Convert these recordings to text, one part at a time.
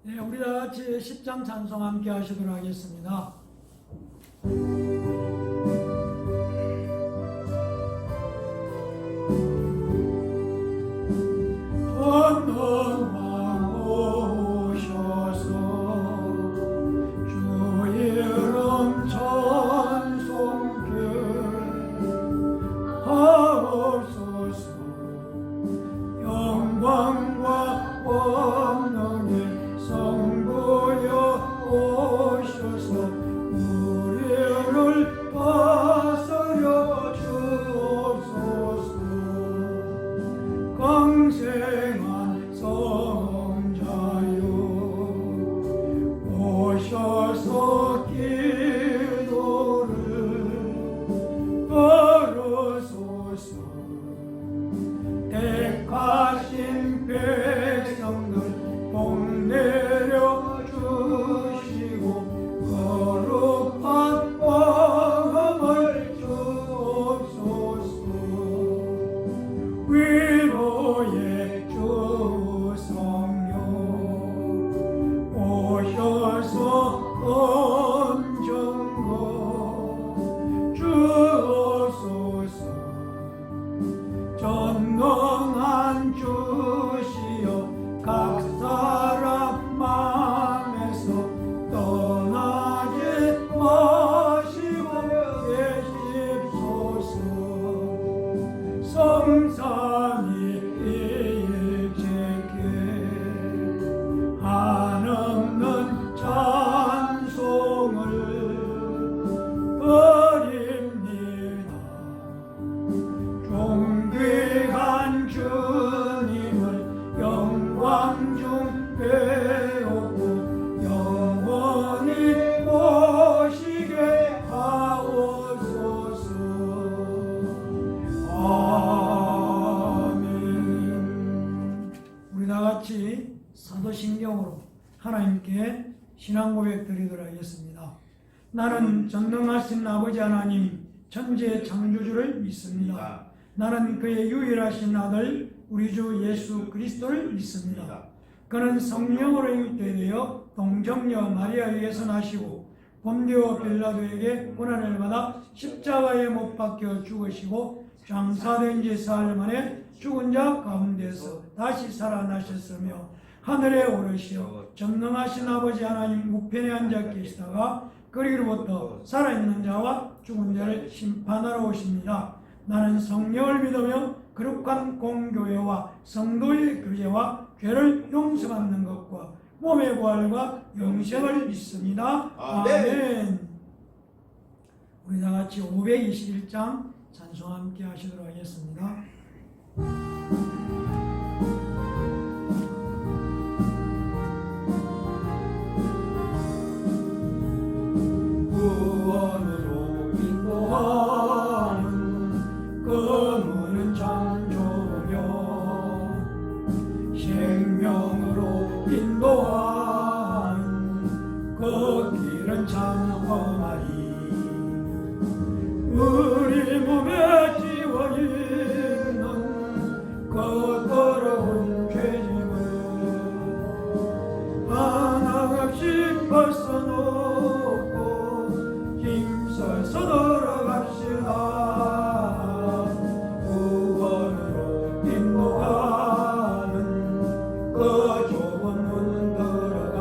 네, 우리 다 같이 10장 찬송 함께 하시도록 하겠습니다. 전능한 주시여 각 사람 마음에서 떠나지 마시고 계십소서. 성삼위 일체께 한없는 찬송을 드립니다. 존귀한 주님을 영광 중 배우고 영원히 모시게 하옵소서. 아멘. 우리 다같이 사도신경으로 하나님께 신앙 고백 드리도록 하겠습니다. 나는 전능하신 아버지 하나님 천지의 창조주를 믿습니다. 나는 그의 유일하신 아들 우리 주 예수 그리스도를 믿습니다. 그는 성령으로 잉태되어 동정녀 마리아에게서 나시고 본디오 빌라도에게 고난을 받아 십자가에 못 박혀 죽으시고 장사된 지 사흘 만에 죽은 자 가운데서 다시 살아나셨으며 하늘에 오르시어 전능하신 아버지 하나님 우편에 앉아 계시다가 그리로부터 살아있는 자와 죽은 자를 심판하러 오십니다. 나는 성령을 믿으며 거룩한 공교회와 성도의 교제와 죄를 용서받는 것과 몸의 부활과 영생을 믿습니다. 아멘. 우리 다 같이 521장 찬송 함께 하시도록 하겠습니다. 구원으로 인도하는 그 문은 창조며 생명으로 인도하는 그 길은 참험하리. 우리 몸에 지워있는 그 더러운 죄짐을 하나같이 벗어놓고 힘써서 돌아갑시다. 구원으로 인도하는 그 좁은 문 들어가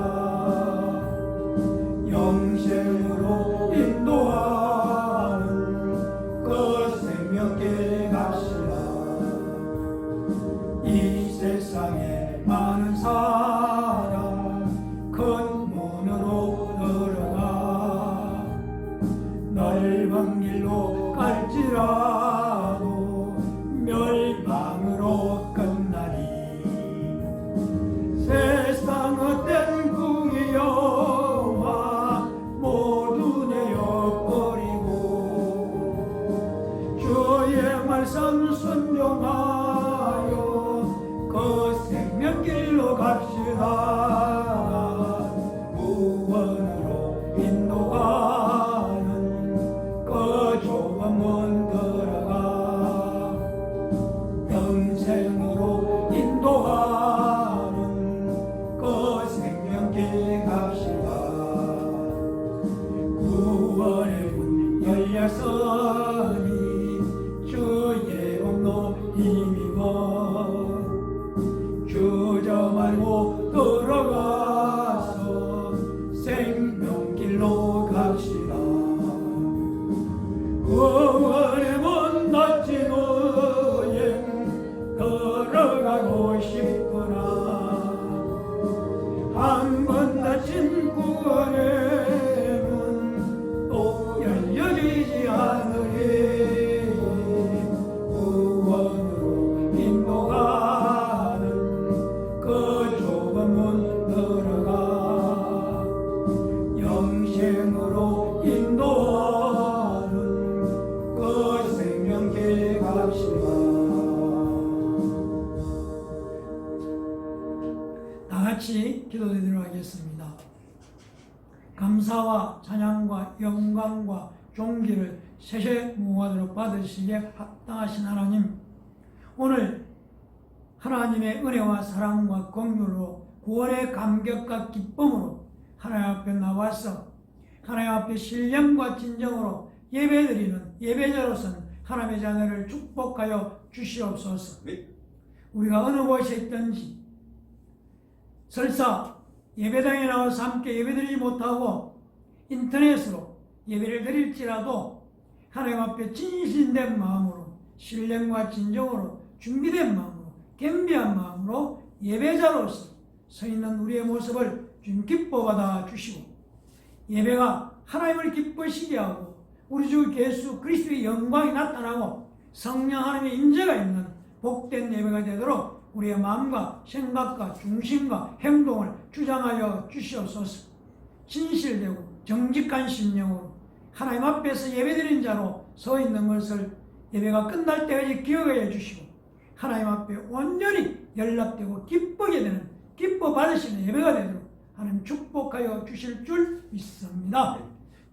기도하겠습니다. 감사와 찬양과 영광과 존귀를 세세무한으로 받으시기에 합당하신 하나님, 오늘 하나님의 은혜와 사랑과 긍휼로 구원의 감격과 기쁨으로 하나님 앞에 나와서 하나님 앞에 신령과 진정으로 예배드리는 예배자로서는 하나님의 자녀를 축복하여 주시옵소서. 우리가 어느 곳에 있든지 설사 예배당에 나와서 함께 예배드리지 못하고 인터넷으로 예배를 드릴지라도 하나님 앞에 진실된 마음으로 신령과 진정으로 준비된 마음으로 겸비한 마음으로 예배자로서 서 있는 우리의 모습을 주님 기뻐받아 주시고, 예배가 하나님을 기쁘시게 하고 우리 주 예수 그리스도의 영광이 나타나고 성령 하나님의 임재가 있는 복된 예배가 되도록 우리의 마음과 생각과 중심과 행동을 주장하여 주시옵소서. 진실되고 정직한 심령으로 하나님 앞에서 예배드린 자로 서 있는 것을 예배가 끝날 때까지 기억하여 주시고, 하나님 앞에 온전히 연락되고 기쁘게 되는, 기뻐 받으시는 예배가 되도록 하나님 축복하여 주실 줄 믿습니다.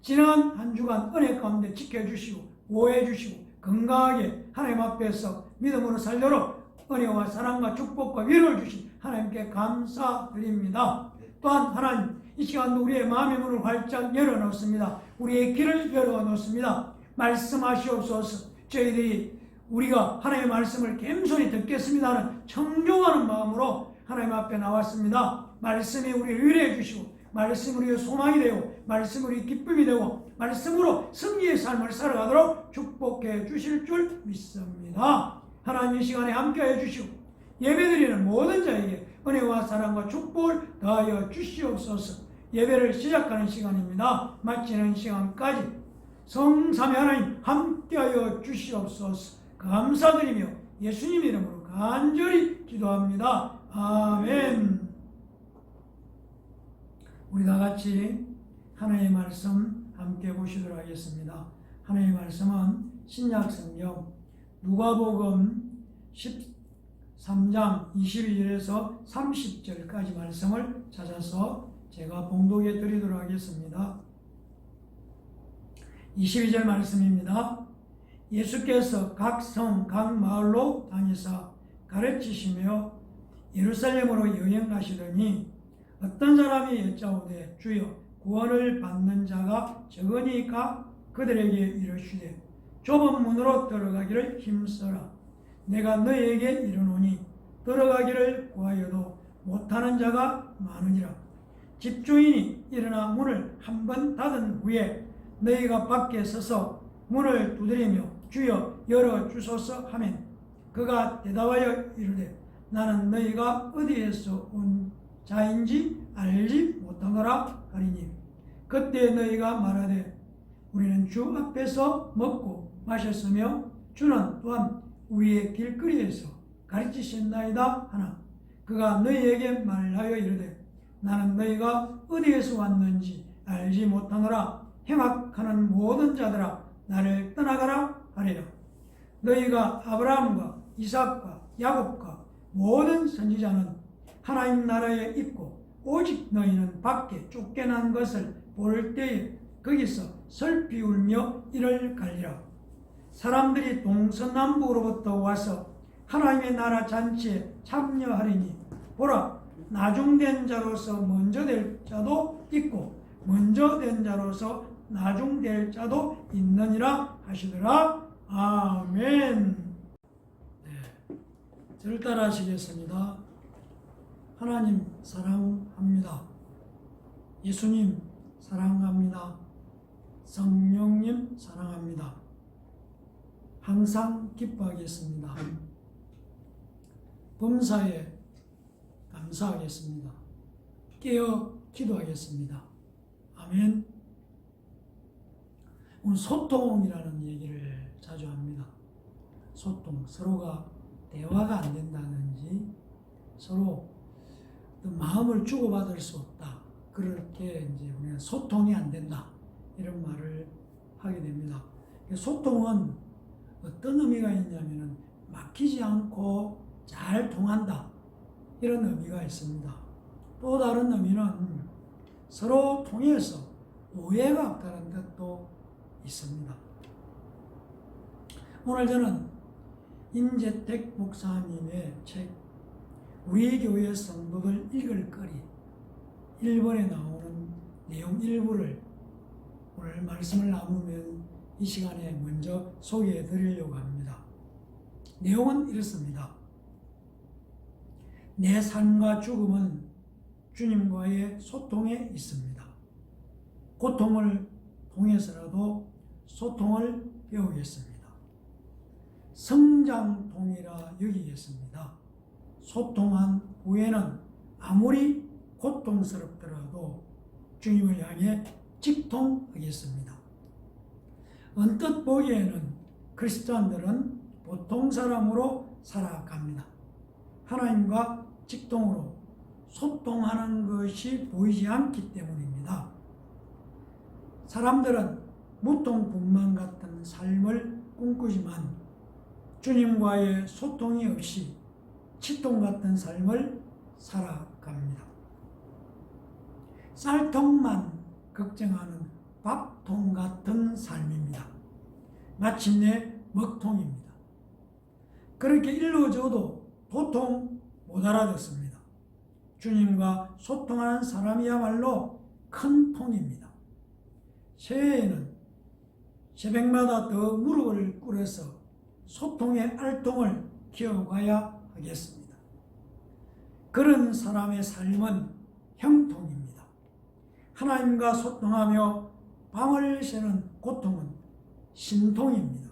지난 한 주간 은혜 가운데 지켜주시고 보호해 주시고 건강하게 하나님 앞에서 믿음으로 살도록 은혜와 사랑과 축복과 위로를 주신 하나님께 감사드립니다. 또한 하나님, 이 시간도 우리의 마음의 문을 활짝 열어놓습니다. 우리의 길을 열어놓습니다. 말씀하시옵소서. 저희들이 우리가 하나님의 말씀을 겸손히 듣겠습니다 하는 청종하는 마음으로 하나님 앞에 나왔습니다. 말씀이 우리를 위로해 주시고, 말씀이 우리의 소망이 되고, 말씀이 우리의 기쁨이 되고, 말씀으로 승리의 삶을 살아가도록 축복해 주실 줄 믿습니다. 하나님, 이 시간에 함께해 주시고 예배드리는 모든 자에게 은혜와 사랑과 축복을 더하여 주시옵소서. 예배를 시작하는 시간입니다. 마치는 시간까지 성삼위 하나님 함께하여 주시옵소서. 감사드리며 예수님 이름으로 간절히 기도합니다. 아멘. 우리 다 같이 하나님의 말씀 함께 보시도록 하겠습니다. 하나님의 말씀은 신약 성경 누가복음 13장 21절에서 30절까지 말씀을 찾아서 제가 봉독해 드리도록 하겠습니다. 22절 말씀입니다. 예수께서 각 성, 각 마을로 다니사 가르치시며 예루살렘으로 여행 가시더니 어떤 사람이 여짜오되 주여 구원을 받는 자가 적으니까 그들에게 이르시되 좁은 문으로 들어가기를 힘써라. 내가 너희에게 이르노니 들어가기를 구하여도 못하는 자가 많으니라. 집주인이 일어나 문을 한번 닫은 후에 너희가 밖에 서서 문을 두드리며 주여 열어주소서 하면 그가 대답하여 이르되 나는 너희가 어디에서 온 자인지 알지 못하노라 하리니 그때 너희가 말하되 우리는 주 앞에서 먹고 마셨으며 주는 또한 우리의 길거리에서 가르치신다이다 하나 그가 너희에게 말하여 이르되 나는 너희가 어디에서 왔는지 알지 못하노라. 행악하는 모든 자들아 나를 떠나가라 하리라. 너희가 아브라함과 이삭과 야곱과 모든 선지자는 하나님 나라에 있고 오직 너희는 밖에 쫓겨난 것을 볼 때에 거기서 슬피 울며 이를 갈리라. 사람들이 동서남북으로부터 와서 하나님의 나라 잔치에 참여하리니 보라 나중된 자로서 먼저 될 자도 있고 먼저 된 자로서 나중될 자도 있느니라 하시더라. 아멘. 네, 저를 따라 하시겠습니다. 하나님 사랑합니다. 예수님 사랑합니다. 성령님 사랑합니다. 항상 기뻐하겠습니다. 범사에 감사하겠습니다. 깨어 기도하겠습니다. 아멘. 오늘 소통이라는 얘기를 자주 합니다. 소통, 서로가 대화가 안 된다든지 서로 마음을 주고받을 수 없다. 그렇게 이제 우리가 소통이 안 된다. 이런 말을 하게 됩니다. 소통은 어떤 의미가 있냐면은 막히지 않고 잘 통한다. 이런 의미가 있습니다. 또 다른 의미는 서로 통해서 오해가 없다는 뜻도 있습니다. 오늘 저는 임재택 목사님의 책 우리 교회 성도들 읽을 거리 1번에 나오는 내용 일부를 오늘 말씀을 나누면 이 시간에 먼저 소개해 드리려고 합니다. 내용은 이렇습니다. 내 삶과 죽음은 주님과의 소통에 있습니다. 고통을 통해서라도 소통을 배우겠습니다. 성장통이라 여기겠습니다. 소통한 후에는 아무리 고통스럽더라도 주님을 향해 직통하겠습니다. 언뜻 보기에는 그리스도인들은 보통 사람으로 살아갑니다. 하나님과 직통으로 소통하는 것이 보이지 않기 때문입니다. 사람들은 무통분만 같은 삶을 꿈꾸지만 주님과의 소통이 없이 치통 같은 삶을 살아갑니다. 쌀통만 걱정하는 밥통 같은 삶입니다. 마침내 먹통입니다. 그렇게 일러줘도 도통 못 알아듣습니다. 주님과 소통하는 사람이야말로 큰 통입니다. 새해에는 새벽마다 더 무릎을 꿇어서 소통의 알통을 키워가야 하겠습니다. 그런 사람의 삶은 형통입니다. 하나님과 소통하며 밤을 새는 고통은 신통입니다.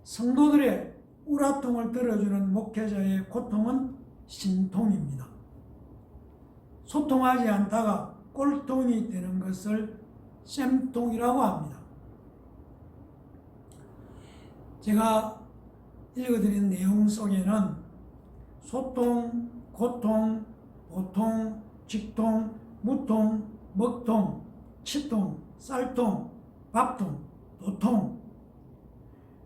성도들의 우라통을 들어주는 목회자의 고통은 신통입니다. 소통하지 않다가 꼴통이 되는 것을 쌤통이라고 합니다. 제가 읽어드린 내용 속에는 소통, 고통, 보통, 직통, 무통, 먹통, 치통, 쌀통, 밥통, 도통,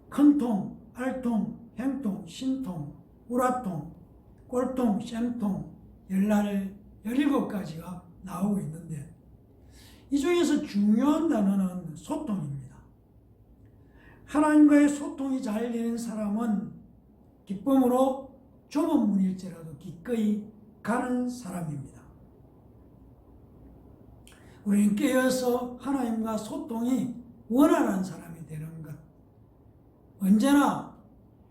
큰통, 알통, 행통, 신통, 우라통, 꼴통, 쌤통, 17가지가 나오고 있는데 이 중에서 중요한 단어는 소통입니다. 하나님과의 소통이 잘 되는 사람은 기쁨으로 좁은 문일지라도 기꺼이 가는 사람입니다. 우리는 깨어서 하나님과 소통이 원활한 사람이 되는 것, 언제나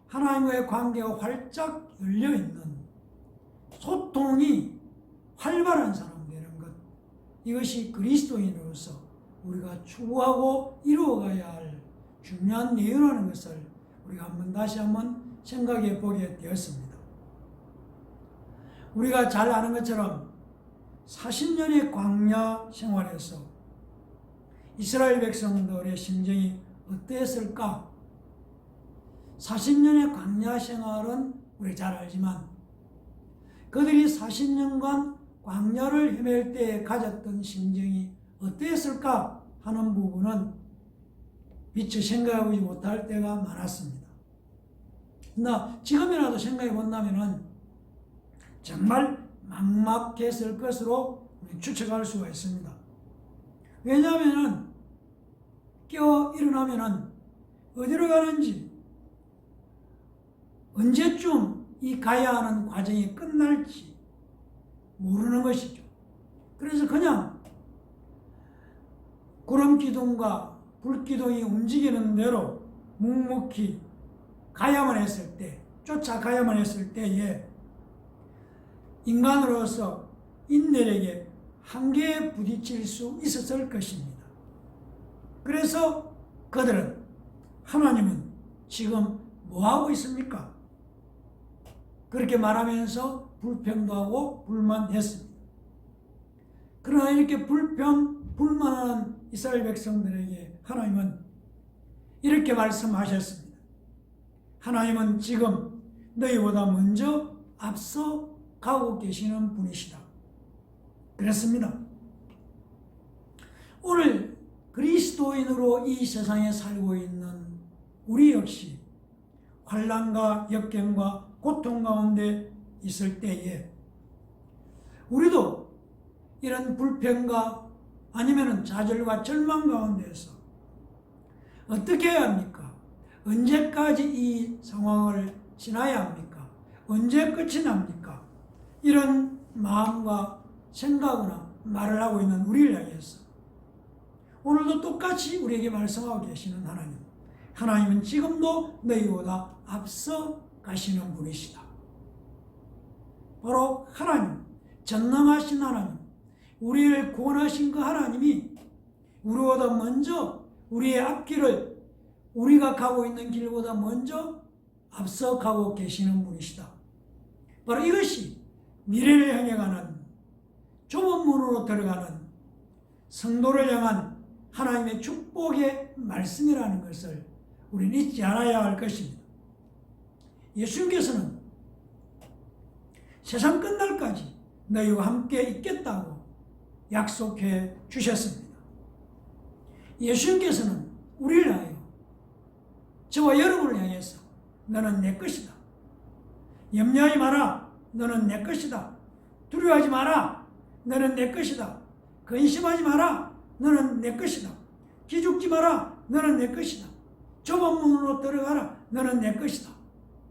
하나님과의 관계가 활짝 열려있는 소통이 활발한 사람 되는 것, 이것이 그리스도인으로서 우리가 추구하고 이루어가야 할 중요한 내용이라는 것을 우리가 다시 한번 생각해 보게 되었습니다. 우리가 잘 아는 것처럼 40년의 광야 생활에서 이스라엘 백성들의 심정이 어땠을까? 40년의 광야 생활은 우리 잘 알지만 그들이 40년간 광야를 헤맬 때 가졌던 심정이 어땠을까 하는 부분은 미처 생각해보지 못할 때가 많았습니다. 그러나 지금이라도 생각해 본다면 정말 막막했을 것으로 추측할 수가 있습니다. 왜냐하면 깨어 일어나면 어디로 가는지, 언제쯤 이 가야 하는 과정이 끝날지 모르는 것이죠. 그래서 그냥 구름 기둥과 불 기둥이 움직이는 대로 묵묵히 가야만 했을 때, 쫓아가야만 했을 때에 인간으로서 인내력에 한계에 부딪힐 수 있었을 것입니다. 그래서 그들은 하나님은 지금 뭐하고 있습니까? 그렇게 말하면서 불평도 하고 불만했습니다. 그러나 이렇게 불만한 이스라엘 백성들에게 하나님은 이렇게 말씀하셨습니다. 하나님은 지금 너희보다 먼저 앞서 가고 계시는 분이시다. 그렇습니다. 오늘 그리스도인으로 이 세상에 살고 있는 우리 역시 환난과 역경과 고통 가운데 있을 때에 우리도 이런 불평과 아니면 좌절과 절망 가운데서 어떻게 해야 합니까? 언제까지 이 상황을 지나야 합니까? 언제 끝이 납니까? 이런 마음과 생각이나 말을 하고 있는 우리를 향해서 오늘도 똑같이 우리에게 말씀하고 계시는 하나님. 하나님은 지금도 너희보다 앞서 가시는 분이시다. 바로 하나님, 전능하신 하나님, 우리를 구원하신 그 하나님이 우리보다 먼저 우리의 앞길을 우리가 가고 있는 길보다 먼저 앞서 가고 계시는 분이시다. 바로 이것이 미래를 향해 가는 좁은 문으로 들어가는 성도를 향한 하나님의 축복의 말씀이라는 것을 우리는 잊지 않아야 할 것입니다. 예수님께서는 세상 끝날까지 너희와 함께 있겠다고 약속해 주셨습니다. 예수님께서는 우리를 향하여 저와 여러분을 향해서 너는 내 것이다. 염려하지 마라. 너는 내 것이다. 두려워하지 마라. 너는 내 것이다. 근심하지 마라. 너는 내 것이다. 기죽지 마라. 너는 내 것이다. 좁은 문으로 들어가라. 너는 내 것이다.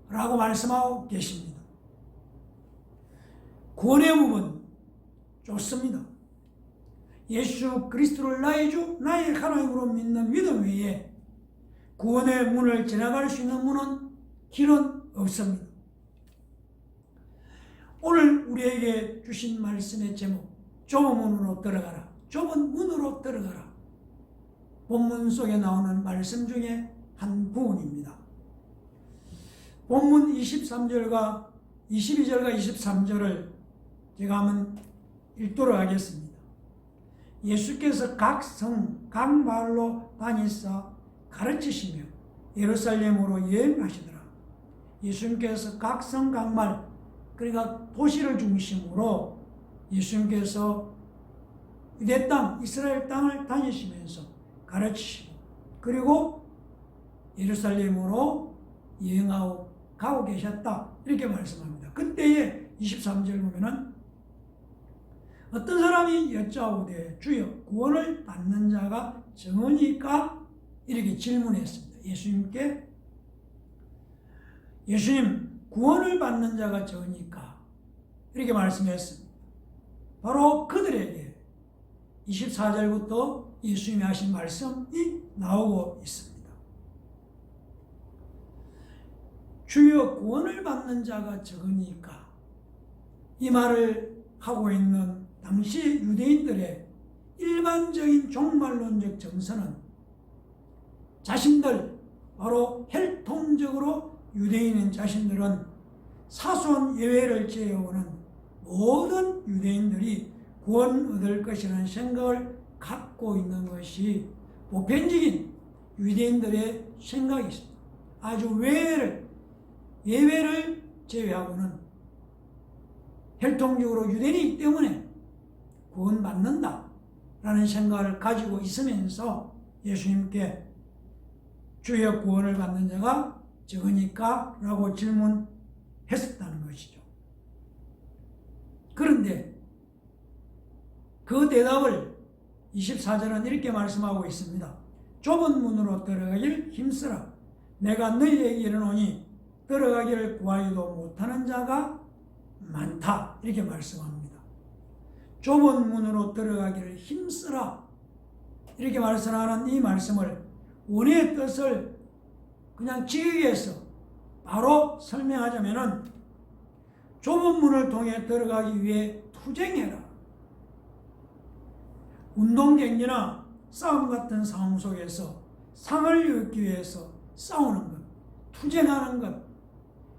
라고 말씀하고 계십니다. 구원의 부분 좋습니다. 예수 그리스도를 나의 주, 나의 하나님으로 믿는 믿음 외에 구원의 문을 지나갈 수 있는 문은 길은 없습니다. 오늘 우리에게 주신 말씀의 제목, 좁은 문으로 들어가라. 좁은 문으로 들어가라. 본문 속에 나오는 말씀 중에 한 부분입니다. 본문 23절과 22절과 23절을 제가 한번 읽도록 하겠습니다. 예수께서 각 성, 각 마을로 다니사 가르치시며 예루살렘으로 여행하시더라. 예수님께서 각 성, 각 마을, 그러니까 도시를 중심으로 예수님께서 유대 땅, 이스라엘 땅을 다니시면서 가르치시고 그리고 예루살렘으로 여행하고 가고 계셨다. 이렇게 말씀합니다. 그때에 23절 보면은 어떤 사람이 여짜오되 주여 구원을 받는 자가 정하니까 이렇게 질문했습니다. 예수님께 예수님 구원을 받는 자가 정하니까 이렇게 말씀했습니다. 바로 그들에게 24절부터 예수님이 하신 말씀이 나오고 있습니다. 주여 구원을 받는 자가 적으니까 이 말을 하고 있는 당시 유대인들의 일반적인 종말론적 정서는 자신들 바로 혈통적으로 유대인인 자신들은 사소한 예외를 제외하고는 모든 유대인들이 구원 얻을 것이라는 생각을 갖고 있는 것이 보편적인 유대인들의 생각이 있습니다. 아주 예외를 제외하고는 혈통적으로 유대인이기 때문에 구원받는다라는 생각을 가지고 있으면서 예수님께 주여 구원을 받는 자가 적으니까 라고 질문했었다는 것이죠. 그런데 그 대답을 24절은 이렇게 말씀하고 있습니다. 좁은 문으로 들어가길 힘쓰라. 내가 너희에게 이르노니 들어가기를 구하지도 못하는 자가 많다. 이렇게 말씀합니다. 좁은 문으로 들어가기를 힘쓰라. 이렇게 말씀하는 이 말씀을 원의 뜻을 그냥 지으기위해서 바로 설명하자면은 좁은 문을 통해 들어가기 위해 투쟁해라. 운동 경기나 싸움 같은 상황 속에서 상을 얻기 위해서 싸우는 것, 투쟁하는 것,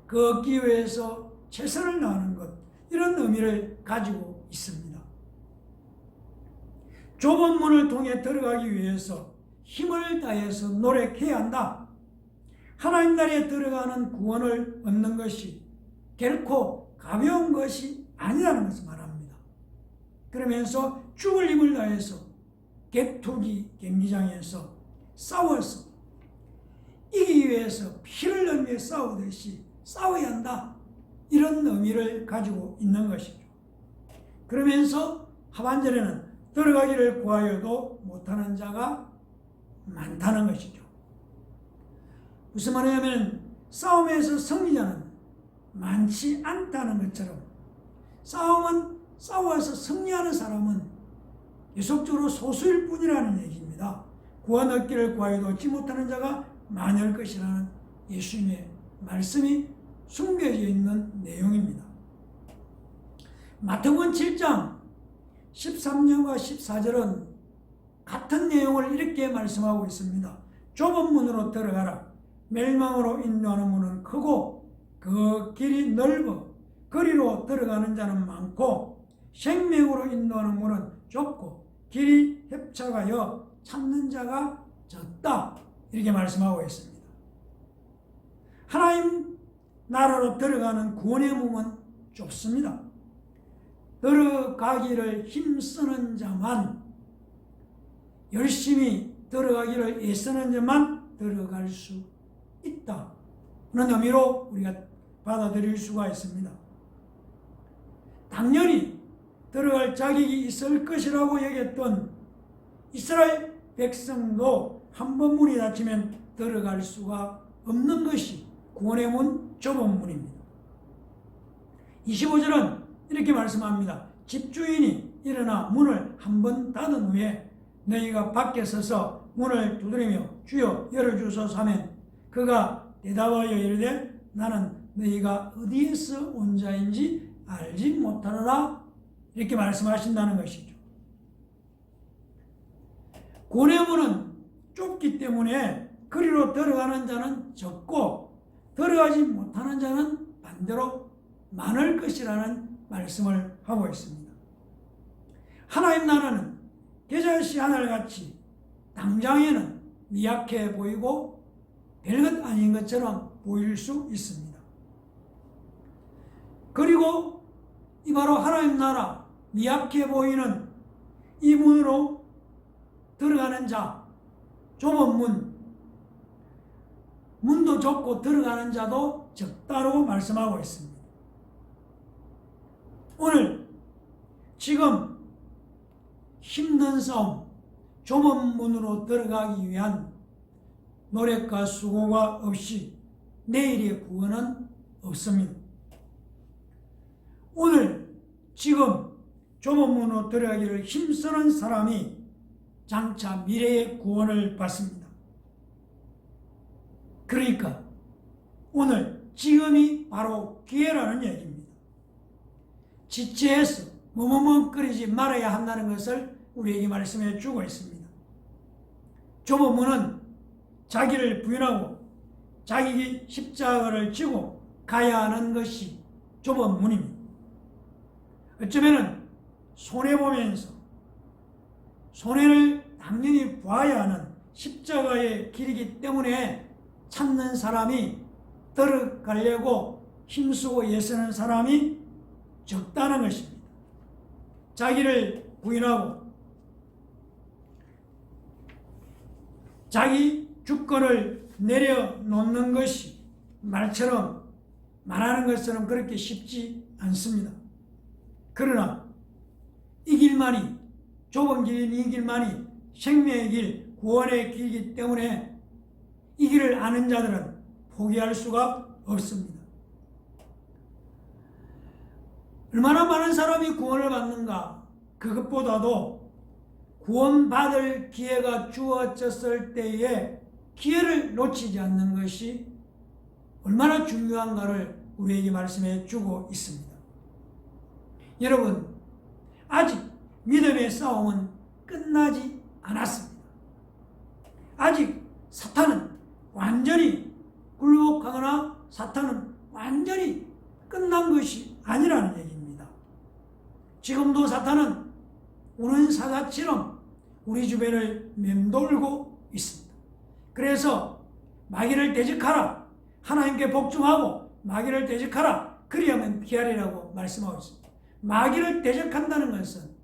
그 얻기 위해서 최선을 다하는 것, 이런 의미를 가지고 있습니다. 좁은 문을 통해 들어가기 위해서 힘을 다해서 노력해야 한다. 하나님 나라에 들어가는 구원을 얻는 것이 결코 가벼운 것이 아니라는 것을 말합니다. 그러면서 죽을 힘을 다해서 격투기 경기장에서 싸워서 이기기 위해서 피를 흘리며 싸우듯이 싸워야 한다. 이런 의미를 가지고 있는 것이죠. 그러면서 하반절에는 들어가기를 구하여도 못하는 자가 많다는 것이죠. 무슨 말이냐면 싸움에서 승리자는 많지 않다는 것처럼 싸워서 승리하는 사람은 계속적으로 소수일 뿐이라는 얘기입니다. 구원 얻기를 구하여도 얻지 못하는 자가 많을 것이라는 예수님의 말씀이 숨겨져 있는 내용입니다. 마태복음 7장 13절과 14절은 같은 내용을 이렇게 말씀하고 있습니다. 좁은 문으로 들어가라. 멸망으로 인도하는 문은 크고 그 길이 넓어 거리로 들어가는 자는 많고 생명으로 인도하는 문은 좁고 길이 협착하여 찾는 자가 적다. 이렇게 말씀하고 있습니다. 하나님 나라로 들어가는 구원의 문은 좁습니다. 들어가기를 힘쓰는 자만, 열심히 들어가기를 애쓰는 자만 들어갈 수 있다. 그런 의미로 우리가 받아들일 수가 있습니다. 당연히 들어갈 자격이 있을 것이라고 여겼던 이스라엘 백성도 한 번 문이 닫히면 들어갈 수가 없는 것이 구원의 문, 좁은 문입니다. 25절은 이렇게 말씀합니다. 집주인이 일어나 문을 한 번 닫은 후에 너희가 밖에 서서 문을 두드리며 주여 열어주소서 하면 그가 대답하여 이르되 나는 너희가 어디에서 온 자인지 알지 못하노라. 이렇게 말씀하신다는 것이죠. 구원의 문은 좁기 때문에 그리로 들어가는 자는 적고 들어가지 못하는 자는 반대로 많을 것이라는 말씀을 하고 있습니다. 하나님 나라는 겨자씨 하늘같이 당장에는 미약해 보이고 별것 아닌 것처럼 보일 수 있습니다. 그리고 이 바로 하나님 나라 미약해 보이는 이 문으로 들어가는 자, 좁은 문도 좁고 들어가는 자도 적다고 말씀하고 있습니다. 오늘 지금 힘든 싸움, 좁은 문으로 들어가기 위한 노력과 수고가 없이 내일의 구원은 없습니다. 오늘 지금 좁은 문으로 들어가기를 힘쓰는 사람이 장차 미래의 구원을 받습니다. 그러니까 오늘 지금이 바로 기회라는 얘기입니다. 지체해서 머뭇거리지 말아야 한다는 것을 우리에게 말씀해 주고 있습니다. 좁은 문은 자기를 부인하고 자기 십자가를 지고 가야 하는 것이 좁은 문입니다. 어쩌면 손해보면서 손해를 당연히 봐야 하는 십자가의 길이기 때문에 찾는 사람이 들어가려고 힘쓰고 애쓰는 사람이 적다는 것입니다. 자기를 부인하고 자기 주권을 내려놓는 것이 말하는 것처럼 그렇게 쉽지 않습니다. 그러나 이 길만이 좁은 길인 이 길만이 생명의 길, 구원의 길이기 때문에 이 길을 아는 자들은 포기할 수가 없습니다. 얼마나 많은 사람이 구원을 받는가? 그것보다도 구원받을 기회가 주어졌을 때에 기회를 놓치지 않는 것이 얼마나 중요한가를 우리에게 말씀해 주고 있습니다. 여러분, 아직 믿음의 싸움은 끝나지 않았습니다. 아직 사탄은 완전히 굴복하거나 사탄은 완전히 끝난 것이 아니라는 얘기입니다. 지금도 사탄은 우는 사자처럼 우리 주변을 맴돌고 있습니다. 그래서 마귀를 대적하라, 하나님께 복종하고 마귀를 대적하라, 그리하면 피하리라고 말씀하고 있습니다. 마귀를 대적한다는 것은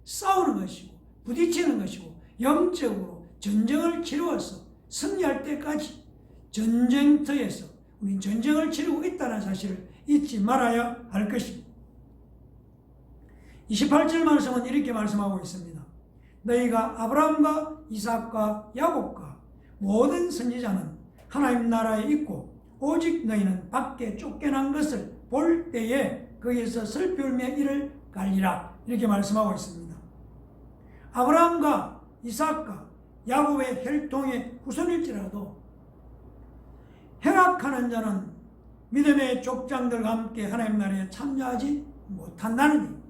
싸우는 것이고 부딪히는 것이고 영적으로 전쟁을 치루어서 승리할 때까지 전쟁터에서 우리는 전쟁을 치르고 있다는 사실을 잊지 말아야 할 것입니다. 28절 말씀은 이렇게 말씀하고 있습니다. 너희가 아브라함과 이삭과 야곱과 모든 선지자는 하나님 나라에 있고 오직 너희는 밖에 쫓겨난 것을 볼 때에 거기에서 슬피 울며 이를 갈리라. 이렇게 말씀하고 있습니다. 아브라함과 이삭과 야곱의 혈통의 후손일지라도 행악하는 자는 믿음의 족장들과 함께 하나님 나라에 참여하지 못한다는 겁니다.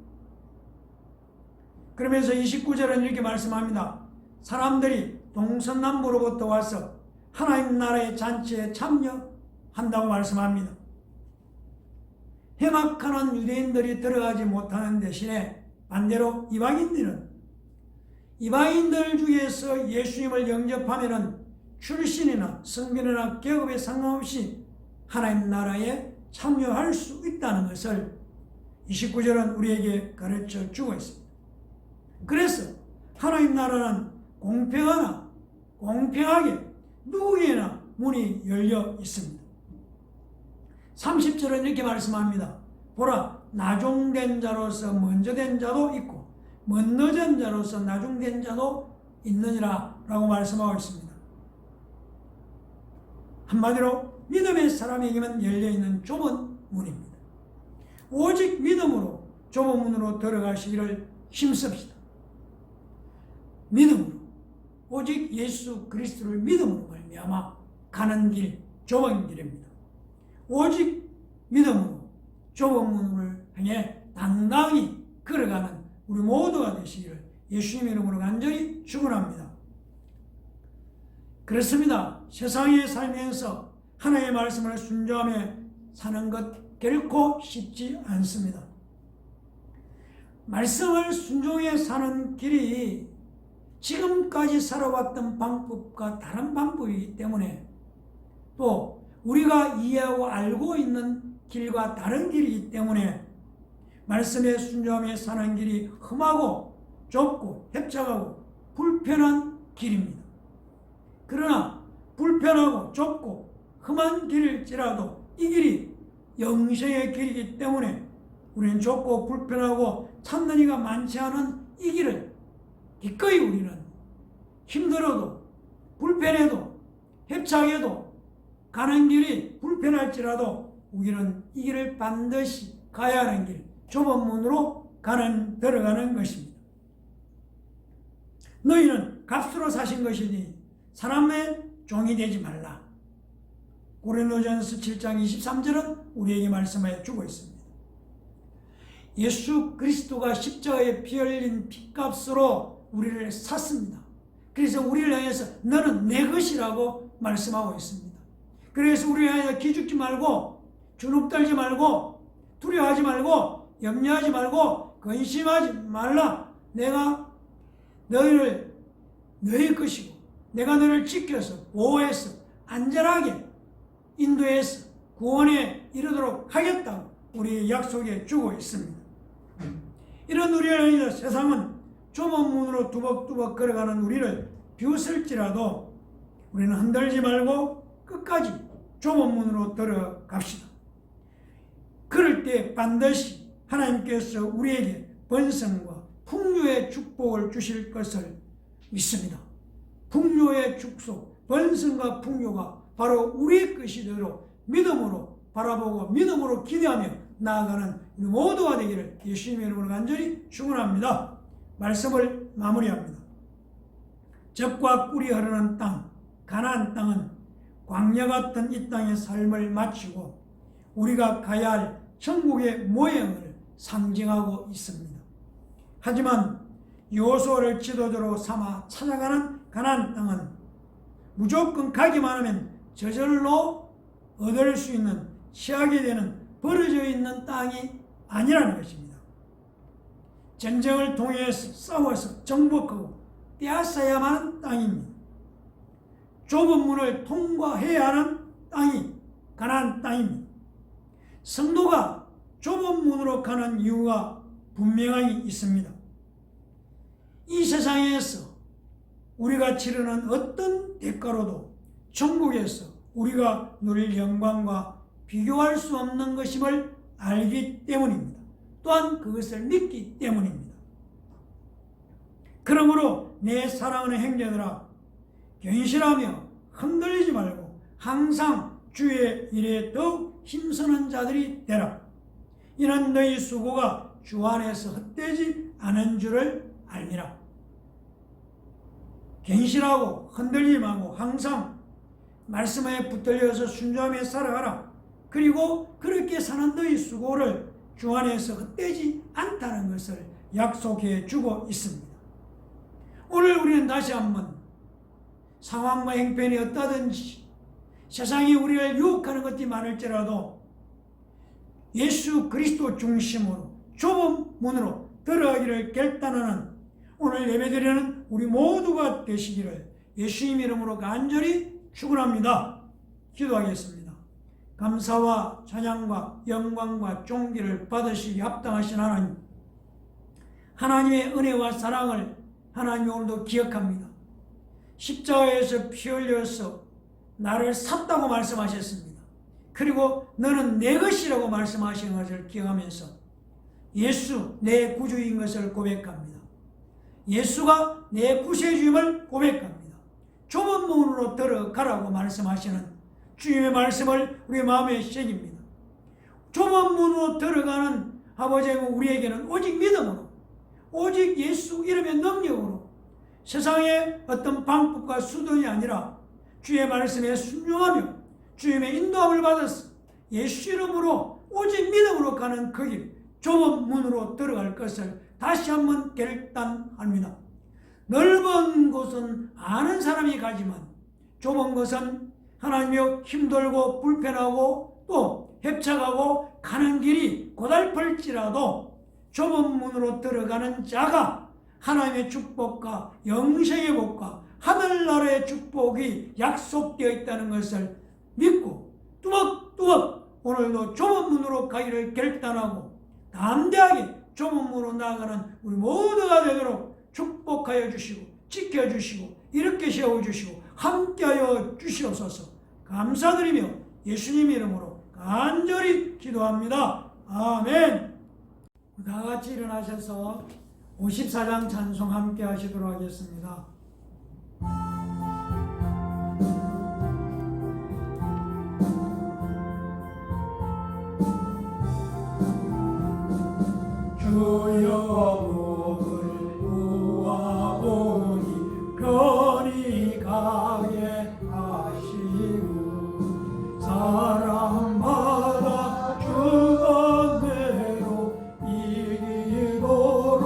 그러면서 29절은 이렇게 말씀합니다. 사람들이 동서남북으로부터 와서 하나님 나라의 잔치에 참여한다고 말씀합니다. 행악하는 유대인들이 들어가지 못하는 대신에 반대로 이방인들 중에서 예수님을 영접하면은 출신이나 성별이나 계급에 상관없이 하나님 나라에 참여할 수 있다는 것을 29절은 우리에게 가르쳐 주고 있습니다. 그래서 하나님 나라는 공평하게 누구에게나 문이 열려 있습니다. 30절은 이렇게 말씀합니다. 보라, 나중된 자로서 먼저 된 자도 있고 먼저된 자로서 나중된 자도 있느니라 라고 말씀하고 있습니다. 한마디로 믿음의 사람에게만 열려있는 좁은 문입니다. 오직 믿음으로 좁은 문으로 들어가시기를 힘씁시다. 믿음으로, 오직 예수 그리스도를 믿음으로 말미암아 가는 길, 좁은 길입니다. 오직 믿음으로 좁은 문을 향해 당당히 걸어가는 우리 모두가 되시기를 예수님의 이름으로 간절히 축원합니다. 그렇습니다. 세상에 살면서 하나님의 말씀을 순종하며 사는 것 결코 쉽지 않습니다. 말씀을 순종해 사는 길이 지금까지 살아왔던 방법과 다른 방법이기 때문에 또 우리가 이해하고 알고 있는 길과 다른 길이기 때문에 말씀에 순종하며 사는 길이 험하고 좁고 협착하고 불편한 길입니다. 그러나 불편하고 좁고 험한 길일지라도 이 길이 영생의 길이기 때문에 우리는 좁고 불편하고 찾는 이가 많지 않은 이 길을 기꺼이 우리는 힘들어도 불편해도 협착해도 가는 길이 불편할지라도 우리는 이 길을 반드시 가야 하는 길, 좁은 문으로 들어가는 것입니다. 너희는 값으로 사신 것이니 사람의 종이 되지 말라. 고린도전서 7장 23절은 우리에게 말씀해 주고 있습니다. 예수 그리스도가 십자가에 피 흘린 피값으로 우리를 샀습니다. 그래서 우리를 향해서 너는 내 것이라고 말씀하고 있습니다. 그래서 우리를 향해서 기죽지 말고 주눅 떨지 말고 두려워하지 말고 염려하지 말고 근심하지 말라. 내가 너의 것이고 내가 너를 지켜서 보호해서 안전하게 인도해서 구원에 이르도록 하겠다고 우리의 약속해 주고 있습니다. 이런 우리를 향해서 세상은 좁은 문으로 두벅두벅 걸어가는 우리를 비웃을지라도 우리는 흔들지 말고 끝까지 좁은 문으로 들어갑시다. 그럴 때 반드시 하나님께서 우리에게 번성과 풍요의 축복을 주실 것을 믿습니다. 풍요의 축복, 번성과 풍요가 바로 우리의 것이 되도록 믿음으로 바라보고 믿음으로 기대하며 나아가는 모두가 되기를 예수님의 이름으로 간절히 축원합니다. 말씀을 마무리합니다. 젖과 꿀이 흐르는 땅, 가나안 땅은 광야 같은 이 땅의 삶을 마치고 우리가 가야 할 천국의 모형을 상징하고 있습니다. 하지만 여호수아를 지도자로 삼아 찾아가는 가나안 땅은 무조건 가기만 하면 저절로 얻을 수 있는 취하게 되는 벌어져 있는 땅이 아니라는 것입니다. 전쟁을 통해서 싸워서 정복하고 빼앗아야만 하는 땅입니다. 좁은 문을 통과해야 하는 땅이 가나안 땅입니다. 성도가 좁은 문으로 가는 이유가 분명히 있습니다. 이 세상에서 우리가 치르는 어떤 대가로도 천국에서 우리가 누릴 영광과 비교할 수 없는 것임을 알기 때문입니다. 또한 그것을 믿기 때문입니다. 그러므로 내 사랑하는 형제들아, 견실하며 흔들리지 말고 항상 주의 일에 더욱 힘쓰는 자들이 되라. 이는 너희 수고가 주 안에서 헛되지 않은 줄을 알미라. 견실하고 흔들리지 말고 항상 말씀에 붙들려서 순종하며 살아가라. 그리고 그렇게 사는 너희 수고를 주 안에서 헛되지 않다는 것을 약속해 주고 있습니다. 오늘 우리는 다시 한번 상황과 행편이 어떠든지 세상이 우리를 유혹하는 것이 많을지라도 예수 그리스도 중심으로 좁은 문으로 들어가기를 결단하는 오늘 예배드리는 우리 모두가 되시기를 예수님 이름으로 간절히 축원합니다. 기도하겠습니다. 감사와 찬양과 영광과 존귀를 받으시기 합당하신 하나님, 하나님의 은혜와 사랑을 하나님 오늘도 기억합니다. 십자가에서 피 흘려서 나를 샀다고 말씀하셨습니다. 그리고 너는 내 것이라고 말씀하신 것을 기억하면서 예수 내 구주인 것을 고백합니다. 예수가 내 구세주임을 고백합니다. 좁은 문으로 들어가라고 말씀하시는 주님의 말씀을 우리 마음에 새깁니다. 좁은 문으로 들어가는 아버지의 우리에게는 오직 믿음으로, 오직 예수 이름의 능력으로 세상의 어떤 방법과 수단이 아니라 주의 말씀에 순종하며 주님의 인도함을 받아서 예수 이름으로 오직 믿음으로 가는 그 길, 좁은 문으로 들어갈 것을 다시 한번 결단합니다. 넓은 곳은 아는 사람이 가지만 좁은 것은 하나님이여 힘들고 불편하고 또 협착하고 가는 길이 고달플지라도 좁은 문으로 들어가는 자가 하나님의 축복과 영생의 복과 하늘나라의 축복이 약속되어 있다는 것을 믿고 뚜벅뚜벅 오늘도 좁은 문으로 가기를 결단하고 담대하게 좁은 문으로 나아가는 우리 모두가 되도록 축복하여 주시고 지켜주시고 이렇게 세워주시고 함께하여 주시옵소서. 감사드리며 예수님 이름으로 간절히 기도합니다. 아멘. 다 같이 일어나셔서 54장 찬송 함께 하시도록 하겠습니다. 주여 복을 구하오니 편히 가게 하시고 사랑받아 주건대로 이기도록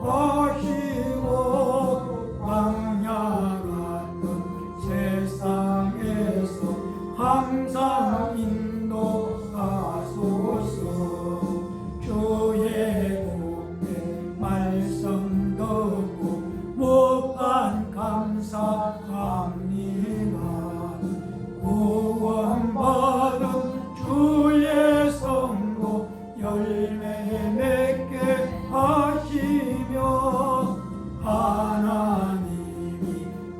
하시고 광야 같은 세상에서 항상 인도하소서. 주의 말씀 듣고 무한 감사합니다. 구원받은 주의 성도 열매 맺게 하시며 하나님이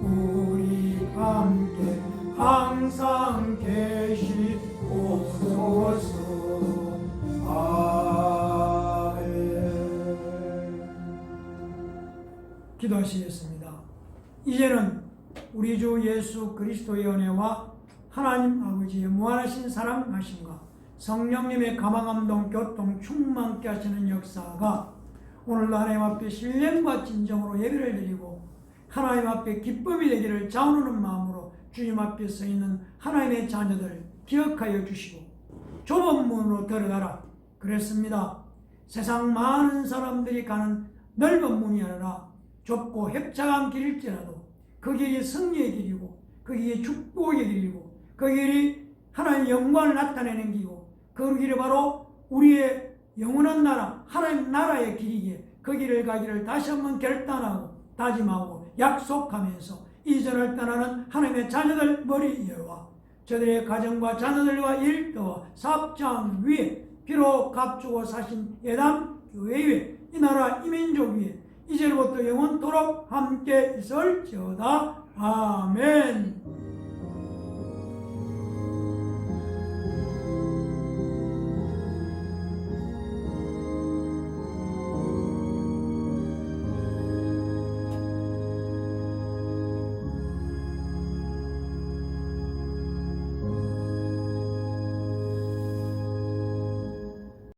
우리 함께 항상 계시옵소서. 기도하시겠습니다. 이제는 우리 주 예수 그리스도의 은혜와 하나님 아버지의 무한하신 사랑하심과 성령님의 감화감동 교통 충만케 하시는 역사가 오늘도 하나님 앞에 신령과 진정으로 예배를 드리고 하나님 앞에 기쁨이 되기를 자원하는 마음으로 주님 앞에 서 있는 하나님의 자녀들 기억하여 주시고 좁은 문으로 들어가라 그랬습니다. 세상 많은 사람들이 가는 넓은 문이 아니라 좁고 협착한 길일지라도 그 길이 승리의 길이고 그 길이 축복의 길이고 그 길이 하나님의 영광을 나타내는 길이고 그 길이 바로 우리의 영원한 나라 하나님 나라의 길이기에 그 길을 가기를 다시 한번 결단하고 다짐하고 약속하면서 이전을 떠나는 하나님의 자녀들 머리 위와 저들의 가정과 자녀들과 일터와 사업장 위에 비록 값주고 사신 예당 교회 위에 이 나라 이 민족 위에 이제부터 영원토록 함께 있을지어다. 아멘.